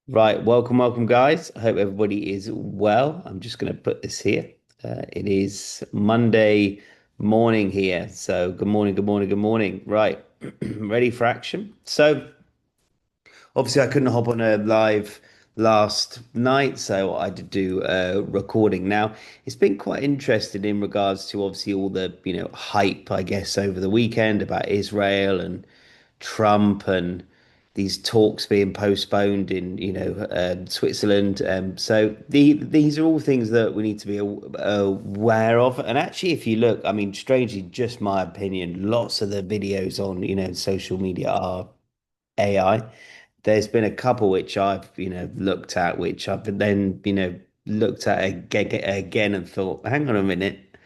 Right, welcome, guys. I hope everybody is well. I'm just going to put this here. It is Monday morning here. So, good morning, good morning, good morning. Right, ready for action? So, obviously, I couldn't hop on a live last night, so I did do a recording. Now, it's been quite interesting in regards to obviously all the, hype, I guess, over the weekend about Israel and Trump and these talks being postponed in, Switzerland. So these are all things that we need to be aware of. And actually, if you look, I mean, strangely, just my opinion, lots of the videos on, social media are AI. There's been a couple which I've, looked at, which I've then, looked at again and thought, hang on a minute,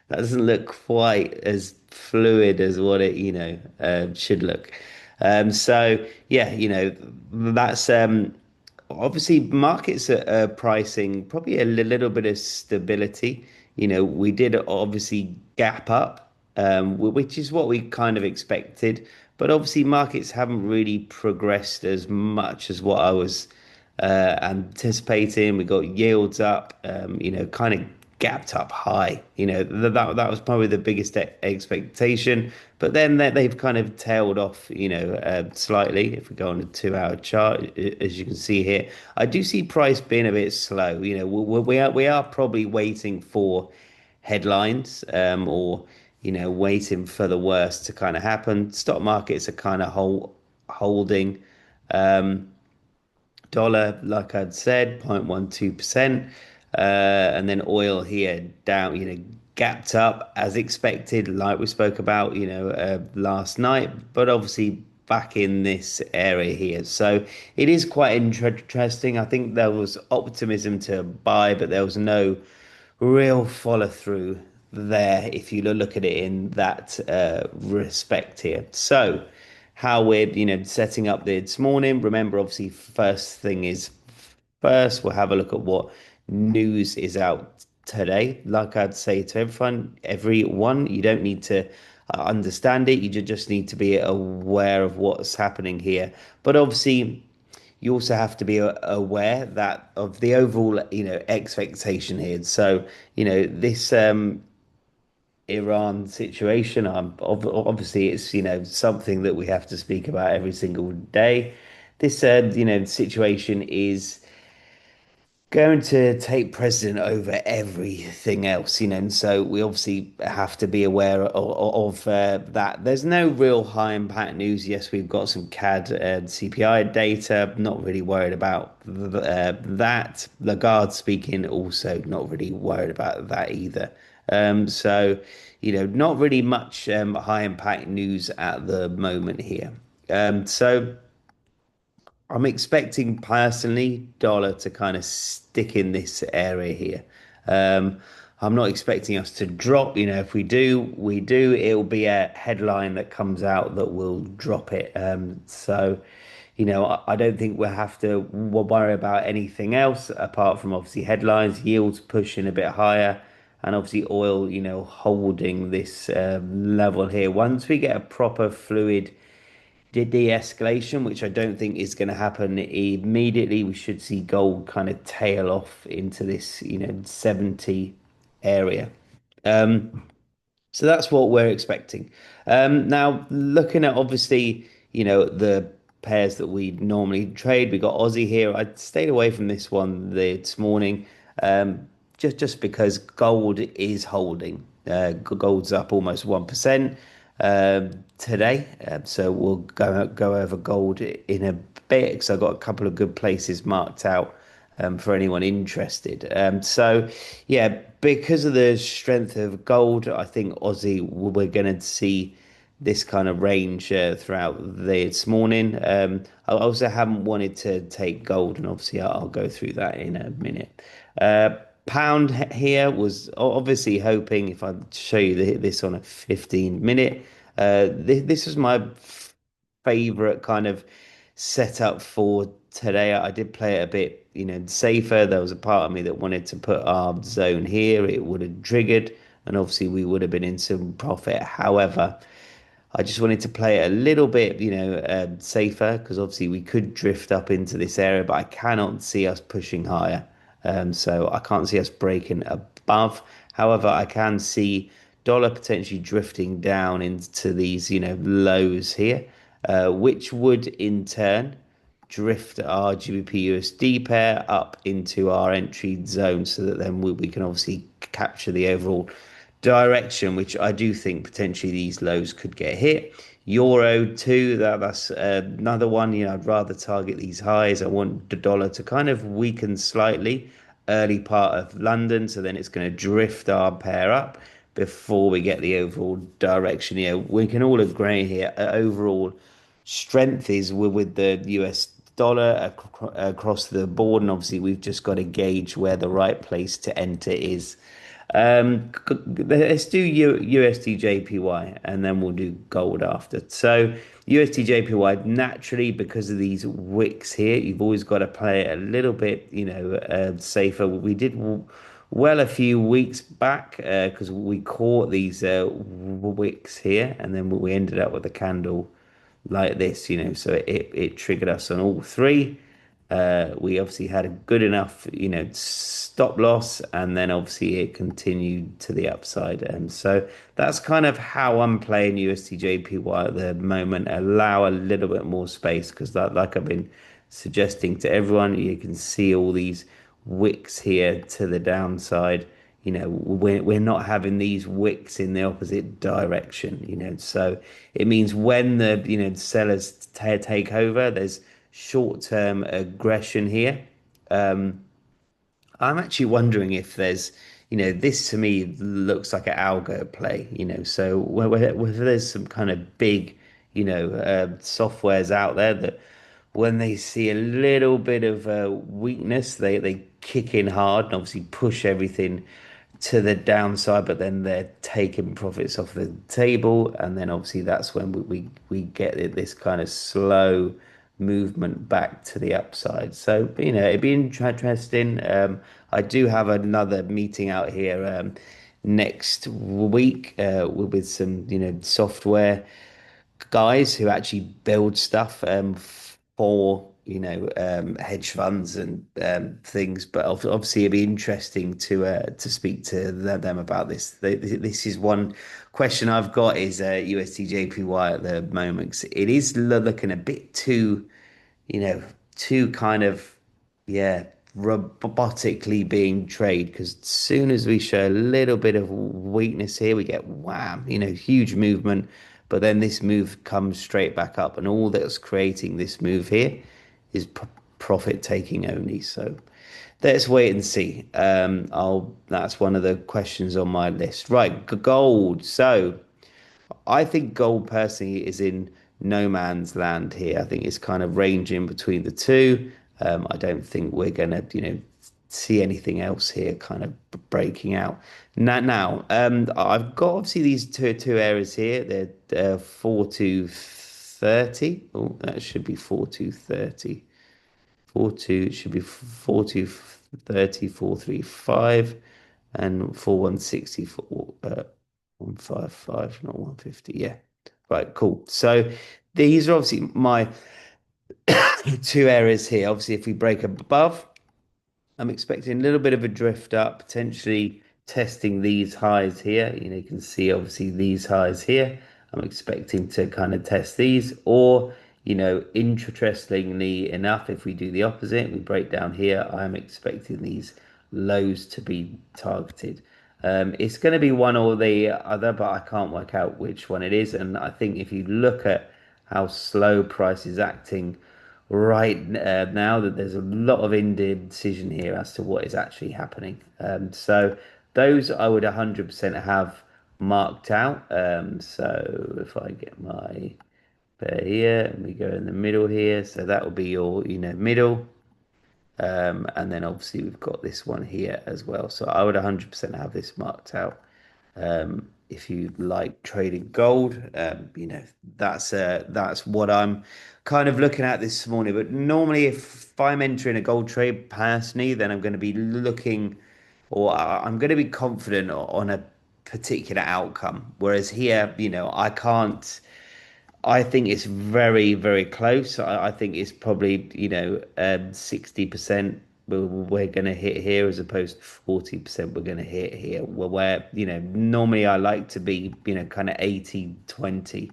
that doesn't look quite as fluid as what it, should look. So yeah, that's obviously markets are pricing probably a little bit of stability. We did obviously gap up, which is what we kind of expected. But obviously, markets haven't really progressed as much as what I was anticipating. We got yields up, kind of gapped up high. That was probably the biggest expectation. But then they've kind of tailed off, slightly. If we go on a 2 hour chart, as you can see here, I do see price being a bit slow. We are probably waiting for headlines, or waiting for the worst to kind of happen. Stock markets are kind of holding. Um, Dollar, like I'd said, 0.12%. And then oil here down, gapped up as expected, like we spoke about, last night, but obviously back in this area here. So it is quite interesting. I think there was optimism to buy, but there was no real follow through there if you look at it in that respect here. So how we're setting up this morning. Remember, obviously, first thing is first. We'll have a look at what news is out today. Like I'd say to everyone, you don't need to understand it. You just need to be aware of what's happening here. But obviously, you also have to be aware that of the overall, expectation here. So, this Iran situation, obviously it's, something that we have to speak about every single day. This, situation is going to take precedent over everything else, and so we obviously have to be aware of that. There's no real high impact news. Yes, we've got some CAD and CPI data. Not really worried about that. Lagarde speaking, also not really worried about that either. So, not really much high impact news at the moment here. So. I'm expecting personally dollar to kind of stick in this area here. Um, I'm not expecting us to drop. If we do, we do. It'll be a headline that comes out that will drop it. So, I don't think we'll have to worry about anything else apart from obviously headlines, yields pushing a bit higher, and obviously oil, holding this level here. Once we get a proper fluid de-escalation, which I don't think is going to happen immediately. We should see gold kind of tail off into this, 70 area. So that's what we're expecting. Now, looking at obviously, the pairs that we normally trade, we got Aussie here. I stayed away from this one this morning, just because gold is holding. Gold's up almost 1% today, so we'll go over gold in a bit because I've got a couple of good places marked out for anyone interested. So, yeah, because of the strength of gold, I think Aussie we're going to see this kind of range throughout this morning. I also haven't wanted to take gold, and obviously I'll go through that in a minute. Pound here was obviously hoping if I show you this on a 15-minute. This was my favorite kind of setup for today. I did play it a bit, safer. There was a part of me that wanted to put our zone here. It would have triggered, and obviously we would have been in some profit. However, I just wanted to play it a little bit, safer because obviously we could drift up into this area, but I cannot see us pushing higher. So I can't see us breaking above. However, I can see dollar potentially drifting down into these, lows here, which would in turn drift our GBP USD pair up into our entry zone so that then we can obviously capture the overall direction, which I do think potentially these lows could get hit. Euro too, that's another one. I'd rather target these highs. I want the dollar to kind of weaken slightly early part of London, so then it's going to drift our pair up before we get the overall direction. We can all agree here. Overall strength is with the US dollar across the board, and obviously we've just got to gauge where the right place to enter is. Let's do USDJPY and then we'll do gold after. So USDJPY naturally because of these wicks here, you've always got to play it a little bit, safer. We did well a few weeks back because we caught these wicks here and then we ended up with a candle like this, so it triggered us on all three. We obviously had a good enough, stop loss, and then obviously it continued to the upside. And so that's kind of how I'm playing USDJPY at the moment. Allow a little bit more space because, like I've been suggesting to everyone, you can see all these wicks here to the downside. We're not having these wicks in the opposite direction, so it means when the sellers take over, there's short-term aggression here. I'm actually wondering if there's, this to me looks like an algo play, so whether there's some kind of big, softwares out there that when they see a little bit of weakness, they kick in hard and obviously push everything to the downside, but then they're taking profits off the table, and then obviously that's when we get this kind of slow movement back to the upside. So it'd be interesting. I do have another meeting out here next week with some software guys who actually build stuff for hedge funds and things. But obviously, it'd be interesting to speak to them about this. This is one question I've got is USDJPY at the moment. 'Cause it is looking a bit too too kind of, yeah, robotically being traded because as soon as we show a little bit of weakness here, we get wham, huge movement. But then this move comes straight back up, and all that's creating this move here is profit taking only. So let's wait and see. That's one of the questions on my list. Right, gold. So I think gold personally is in no man's land here. I think it's kind of ranging between the two. I don't think we're gonna, see anything else here kind of breaking out. Now, I've got obviously these two areas here. They're 4 to 30. Oh, that should be 4 to 30. 4 2 should be 4 to 30, 435, and 4164, 155, not 150. Yeah. Right, cool. So these are obviously my two areas here. Obviously, if we break above, I'm expecting a little bit of a drift up, potentially testing these highs here. You can see obviously these highs here. I'm expecting to kind of test these, or interestingly enough, if we do the opposite, we break down here, I'm expecting these lows to be targeted. It's going to be one or the other, but I can't work out which one it is. And I think if you look at how slow price is acting right now, that there's a lot of indecision here as to what is actually happening. So those I would 100% have marked out. So if I get my pair here and we go in the middle here, so that will be your middle. And then obviously we've got this one here as well. So I would 100% have this marked out. If you like trading gold, that's what I'm kind of looking at this morning. But normally, if I'm entering a gold trade personally, then I'm going to be looking, or I'm going to be confident on a particular outcome. Whereas here, I can't. I think it's very, very close. I think it's probably, 60% we're going to hit here as opposed to 40% we're going to hit here. Where, normally I like to be, kind of 80-20,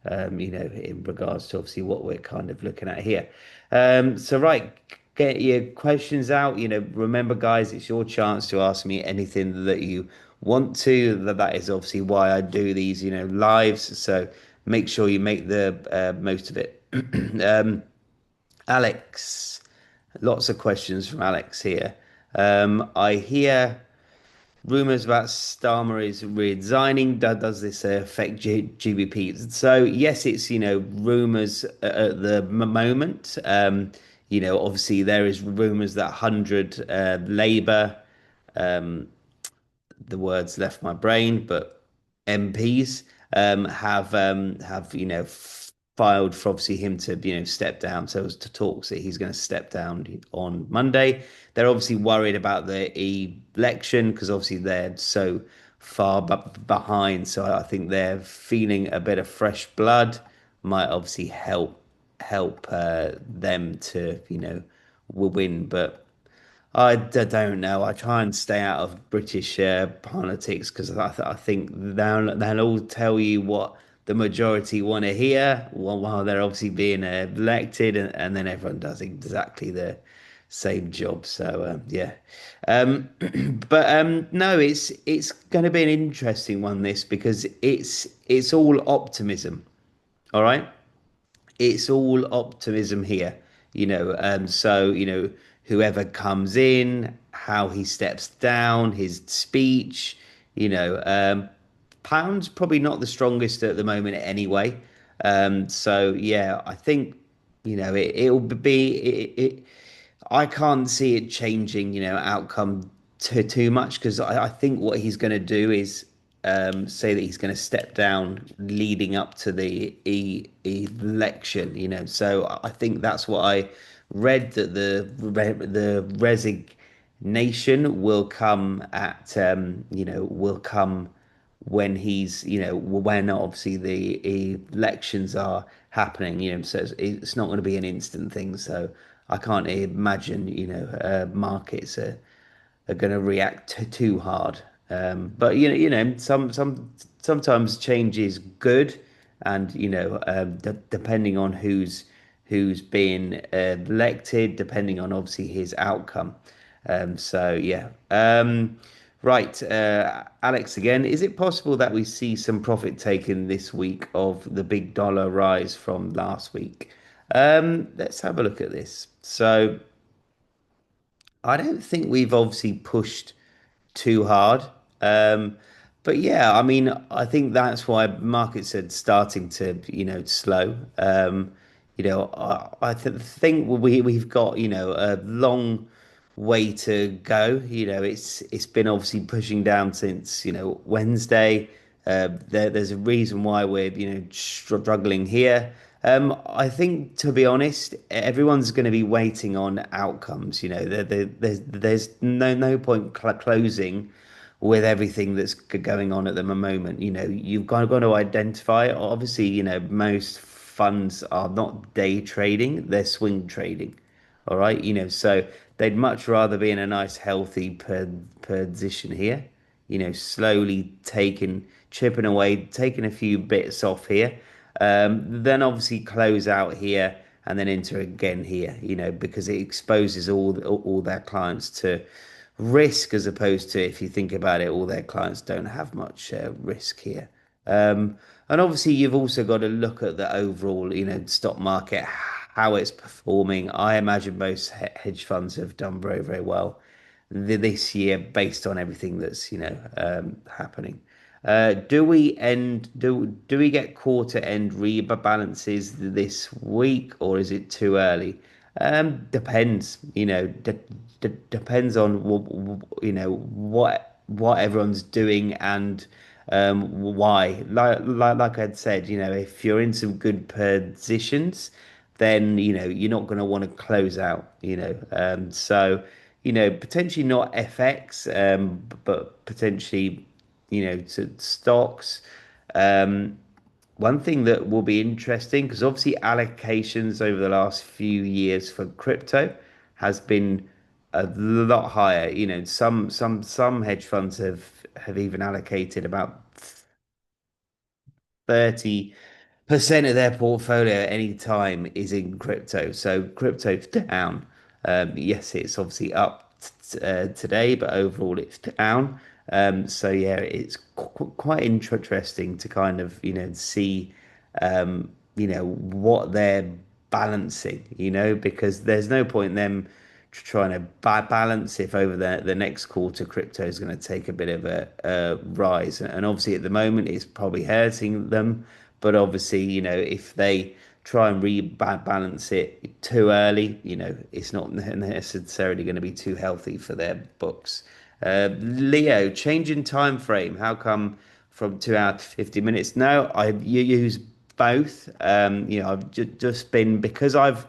in regards to obviously what we're kind of looking at here. So, right, get your questions out. Remember, guys, it's your chance to ask me anything that you want to. That is obviously why I do these, lives. So make sure you make the most of it. um, Alex, lots of questions from Alex here. I hear rumors about Starmer is resigning. Does this affect GBP? So yes, it's rumors at the moment. Obviously there is rumors that 100 Labour, the words left my brain, but MPs have filed for obviously him to step down. So as to talks that he's going to step down on Monday. They're obviously worried about the election because obviously they're so far behind. So I think they're feeling a bit of fresh blood might obviously help them to will win, but. Don't know. I try and stay out of British politics because I think they'll all tell you what the majority want to hear while they're obviously being elected, and then everyone does exactly the same job. So yeah, um, but no, it's going to be an interesting one this because it's all optimism. All right, it's all optimism here, so, whoever comes in, how he steps down, his speech, pound's probably not the strongest at the moment anyway. So yeah, I think, it'll be, I can't see it changing, outcome too much because I think what he's going to do is say that he's going to step down leading up to the election, So I think that's what I read that the resignation will come will come when he's when obviously the elections are happening, so it's not going to be an instant thing. So I can't imagine markets are going to react too hard. But sometimes change is good, and depending on who's being elected, depending on obviously his outcome. So yeah. Right, Alex again. Is it possible that we see some profit taken this week of the big dollar rise from last week? Let's have a look at this. So I don't think we've obviously pushed too hard. Um, but yeah, I mean, I think that's why markets are starting to, slow. I think we've got, a long way to go. It's been obviously pushing down since, Wednesday. There's a reason why we're, struggling here. I think, to be honest, everyone's going to be waiting on outcomes. There's no point closing with everything that's going on at the moment. You've got to identify. Obviously, most funds are not day trading; they're swing trading. All right, so they'd much rather be in a nice, healthy position here. Slowly chipping away, taking a few bits off here. Then obviously close out here and then enter again here. Because it exposes all their clients to risk as opposed to, if you think about it, all their clients don't have much risk here. And obviously, you've also got to look at the overall, stock market, how it's performing. I imagine most hedge funds have done very, very well this year based on everything that's, happening. Do we get quarter end rebalances this week, or is it too early? Depends, depends on what everyone's doing and why. Like I'd said, if you're in some good positions, then you're not going to want to close out. So potentially not FX, but potentially to stocks. Um, one thing that will be interesting, because obviously allocations over the last few years for crypto has been a lot higher. You know, some hedge funds have even allocated about 30% of their portfolio at any time is in crypto. So crypto's down. Yes, it's obviously up today, but overall it's down. So yeah, it's quite interesting to kind of, see, what they're balancing, because there's no point in them trying to balance if over the next quarter crypto is going to take a bit of a rise. And obviously at the moment it's probably hurting them, but obviously, if they try and rebalance it too early, it's not necessarily going to be too healthy for their books. Leo, change in time frame. How come from 2 hours to 50 minutes? No, I use both. I've just been, because I've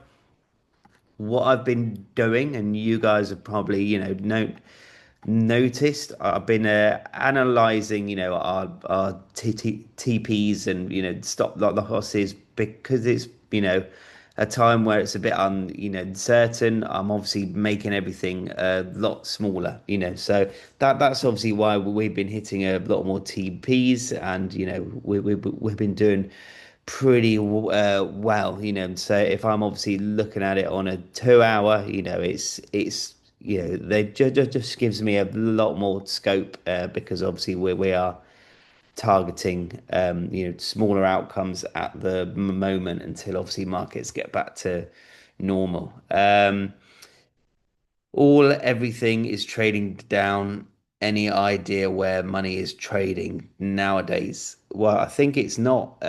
what I've been doing, and you guys have probably, noticed. I've been analyzing, our TPs and stop losses, because it's a time where it's a bit uncertain. I'm obviously making everything a lot smaller, so that's obviously why we've been hitting a lot more TPs, and we've been doing pretty well, so if I'm obviously looking at it on a 2 hour, it's they just gives me a lot more scope, because obviously we are targeting smaller outcomes at the moment until obviously markets get back to normal. Everything is trading down. Any idea where money is trading nowadays? Well, I think it's not,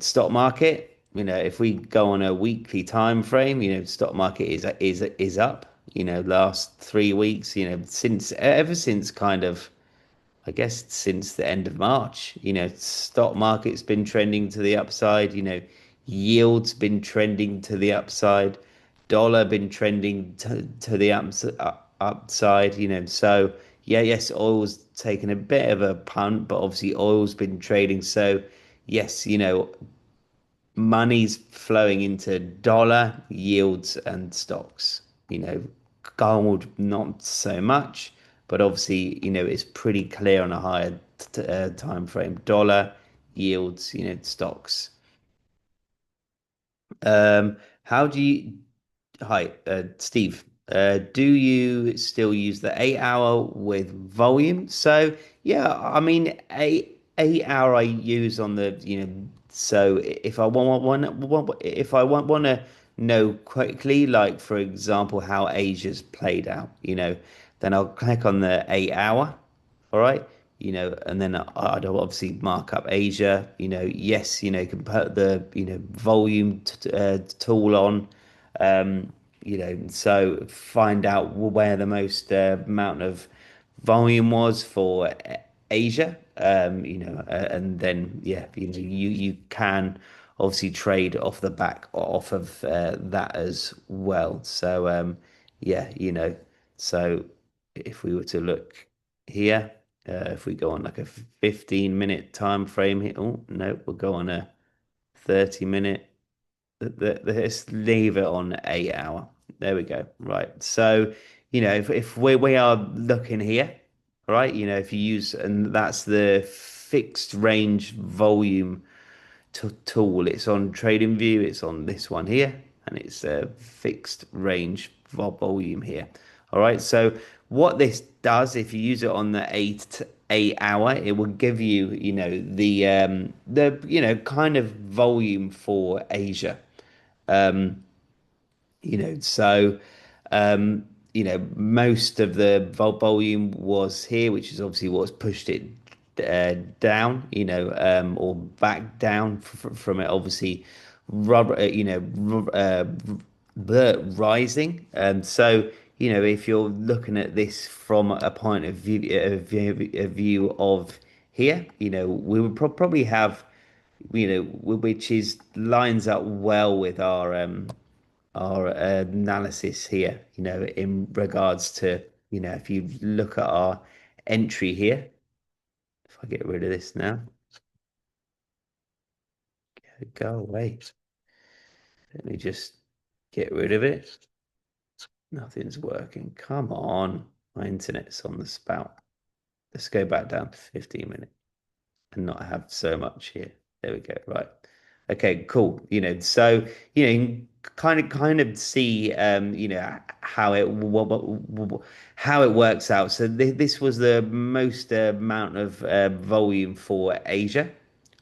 stock market. If we go on a weekly time frame, stock market is up. Last 3 weeks, since ever since kind of, I guess, since the end of March. Stock market's been trending to the upside, yields been trending to the upside, dollar been trending to the upside, so yeah, yes, oil's taken a bit of a punt, but obviously oil's been trading. So yes, money's flowing into dollar yields and stocks. Gold not so much, but obviously, it's pretty clear on a higher time frame. Dollar yields, stocks. How do you? Hi, Steve. Do you still use the 8 hour with volume? So yeah, I mean, 8 hour I use on the, so if I want to know quickly, like for example, how Asia's played out, then I'll click on the 8 hour. All right. And then I'd obviously mark up Asia. Yes, you can put the volume tool on, so find out where the most amount of volume was for Asia. And then yeah, you can obviously trade off the back off of that as well. So yeah, so if we were to look here, if we go on like a 15-minute time frame here, oh no, we'll go on a 30-minute. Let's leave it on 8 hour. There we go. Right. So, if we are looking here, right, if you use, and that's the fixed range volume tool. It's on Trading View. It's on this one here, and it's a fixed range volume here. All right. So what this does, if you use it on the 8 hour, it will give you, the kind of volume for Asia. Um, so most of the volume was here, which is obviously what's pushed it down, or back down from it. Obviously, rubber, rising. So if you're looking at this from a point of view, a view of here, we would probably have, which is lines up well with our analysis here, in regards to, if you look at our entry here, if I get rid of this now, Go away. Let me just get rid of it. Nothing's working. Come on. My internet's on the spout. Let's go back down to 15 minutes and not have so much here. There we go. Right. Okay, cool. So you can kind of see how how it works out. So this was the most amount of volume for Asia.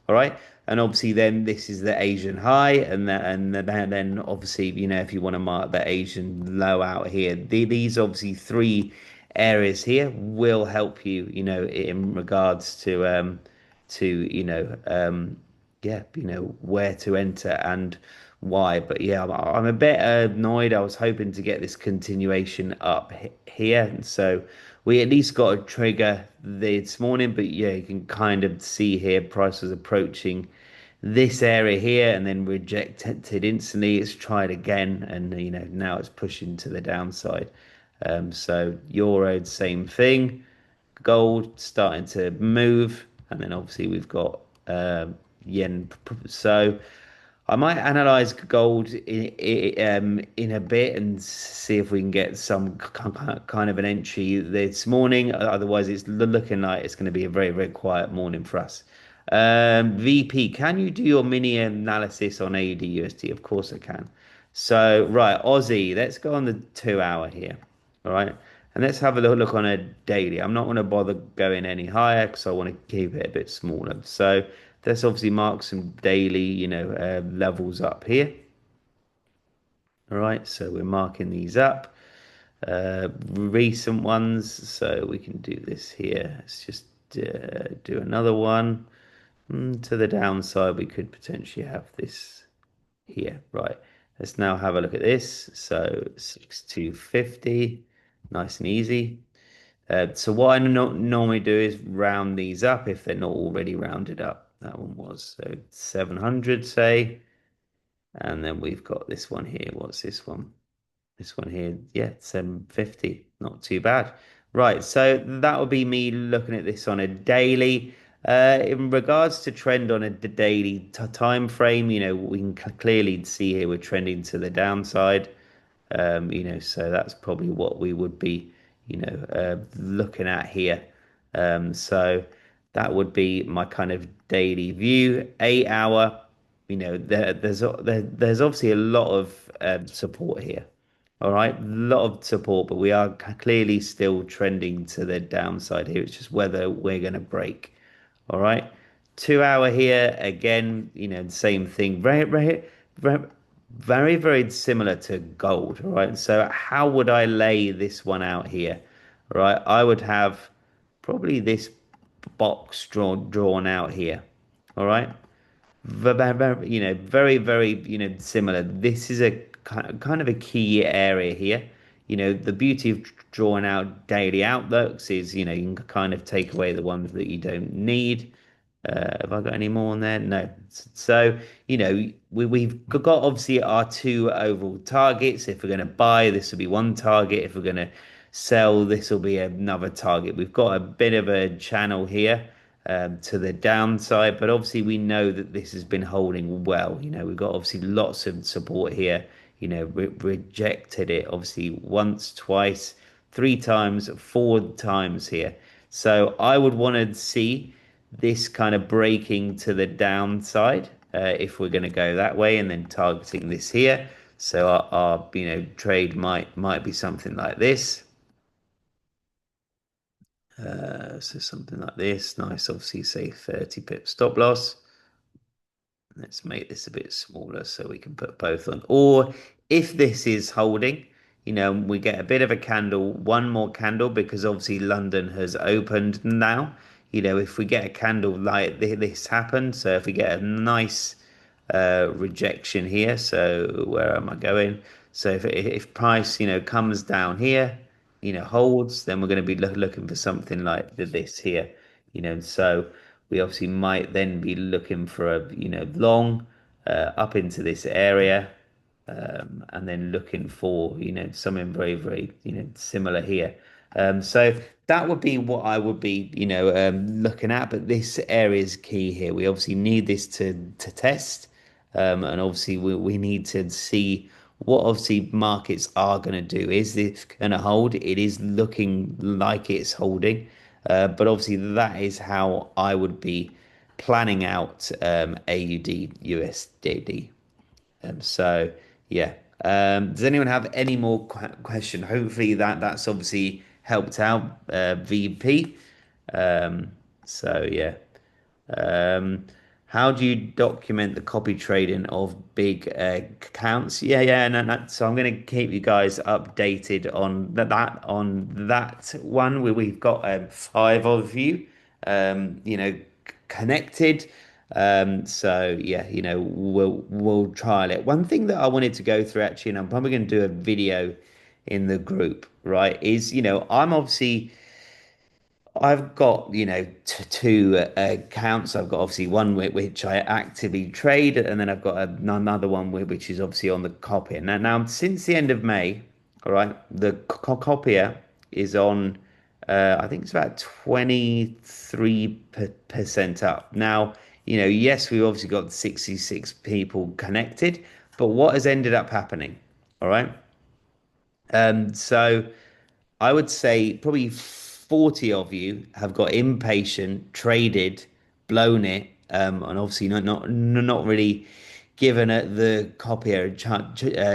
All right. And obviously then this is the Asian high and then obviously if you want to mark the Asian low out here, these obviously three areas here will help you in regards to yeah, where to enter and why. But yeah, I'm a bit annoyed. I was hoping to get this continuation up here, and so we at least got a trigger this morning. But yeah, you can kind of see here price was approaching this area here and then rejected instantly. It's tried again, and now it's pushing to the downside. So euro, same thing. Gold starting to move, and then obviously we've got yen. So I might analyze gold in a bit and see if we can get some kind of an entry this morning. Otherwise, it's looking like it's going to be a very, very quiet morning for us. VP, can you do your mini analysis on AUD USD? Of course I can. So, right, Aussie, let's go on the 2 hour here. All right. And let's have a little look on a daily. I'm not going to bother going any higher because I want to keep it a bit smaller. So let's obviously mark some daily, levels up here. All right. So we're marking these up. Recent ones. So we can do this here. Let's just do another one. To the downside, we could potentially have this here. Right. Let's now have a look at this. So 6250. Nice and easy. So what I normally do is round these up if they're not already rounded up. That one was so 700, say, and then we've got this one here. What's this one? This one here, yeah, 750. Not too bad. Right, so that would be me looking at this on a daily. In regards to trend on a daily time frame, we can clearly see here we're trending to the downside. So that's probably what we would be, looking at here. So that would be my kind of daily view. 8 hour, there's obviously a lot of support here. All right, a lot of support, but we are clearly still trending to the downside here. It's just whether we're going to break. All right. 2 hour here again, same thing. Very similar to gold. All right. So how would I lay this one out here? All right. I would have probably this box drawn out here. All right. Very, similar. This is a kind of a key area here. The beauty of drawing out daily outlooks is, you can kind of take away the ones that you don't need. Have I got any more on there? No. So, we've got obviously our two overall targets. If we're going to buy, this will be one target. If we're going to sell, this will be another target. We've got a bit of a channel here to the downside, but obviously we know that this has been holding well. We've got obviously lots of support here. Rejected it obviously once, twice, three times, four times here. So I would want to see this kind of breaking to the downside if we're going to go that way, and then targeting this here. So our trade might be something like this. So something like this. Nice, obviously, say 30 pip stop loss. Let's make this a bit smaller so we can put both on. Or if this is holding, we get a bit of a candle, one more candle, because obviously London has opened now. If we get a candle like this happened, so if we get a nice rejection here, so where am I going? So if price, comes down here, holds, then we're going to be looking for something like this here, so we obviously might then be looking for a, long up into this area, and then looking for, something very, very, similar here. So that would be what I would be, looking at. But this area is key here. We obviously need this to test. And obviously we need to see what obviously markets are going to do. Is this going to hold? It is looking like it's holding, but obviously that is how I would be planning out AUD USDD. So yeah. Does anyone have any more question? Hopefully that's obviously helped out VP. Um, so yeah. Um, how do you document the copy trading of big accounts? Yeah, no, no. So I'm going to keep you guys updated on that one where we've got five of you, connected. So yeah, we'll trial it. One thing that I wanted to go through actually, and I'm probably going to do a video in the group, right? Is I'm obviously I've got, two accounts. I've got obviously one which I actively trade, and then I've got another one which is obviously on the copier. Now, since the end of May, all right, the copier is on, I think it's about 23% up. Now, yes, we've obviously got 66 people connected, but what has ended up happening? All right. So I would say probably 40 of you have got impatient, traded, blown it, and obviously not really given it the copier a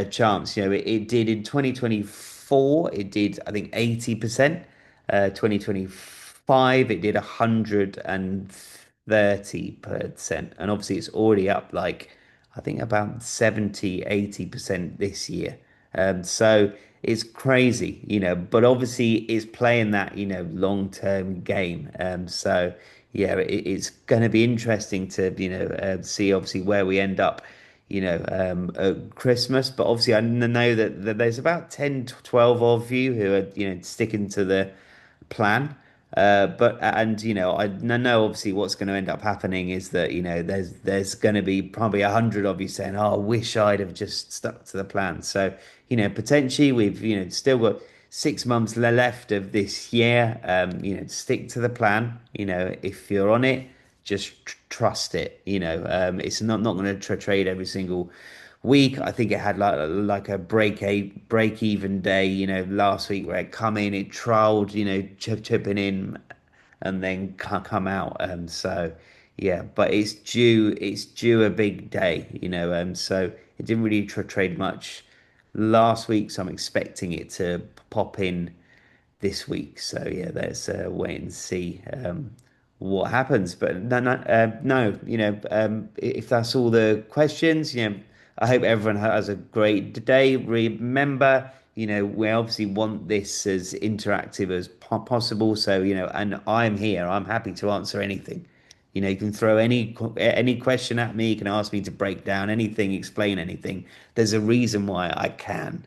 chance. It did in 2024, it did, I think, 80%. 2025, it did 130%. And obviously, it's already up like, I think about 70, 80% this year. So it's crazy, but obviously it's playing that, long-term game. So yeah, it's going to be interesting to, see obviously where we end up, at Christmas. But obviously I know that there's about 10 to 12 of you who are, sticking to the plan. But and I know obviously what's going to end up happening is that there's going to be probably 100 of you saying, "Oh, I wish I'd have just stuck to the plan." So potentially we've still got 6 months left of this year. Stick to the plan. If you're on it, just trust it. It's not going to trade every single week. I think it had like a break even day, last week where it come in, it trialed, chipping in and then come out. So yeah, but it's due a big day, so it didn't really trade much last week, so I'm expecting it to pop in this week. So yeah, let's wait and see what happens. But no, if that's all the questions, I hope everyone has a great day. Remember, we obviously want this as interactive as possible. So and I'm here. I'm happy to answer anything. You can throw any question at me. You can ask me to break down anything, explain anything. There's a reason why I can,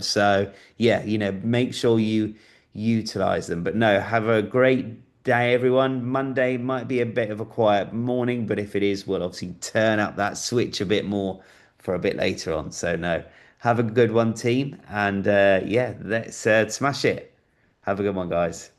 So yeah, make sure you utilize them. But no, have a great day, everyone. Monday might be a bit of a quiet morning, but if it is, we'll obviously turn up that switch a bit more for a bit later on. So no, have a good one, team, and yeah, let's smash it. Have a good one, guys.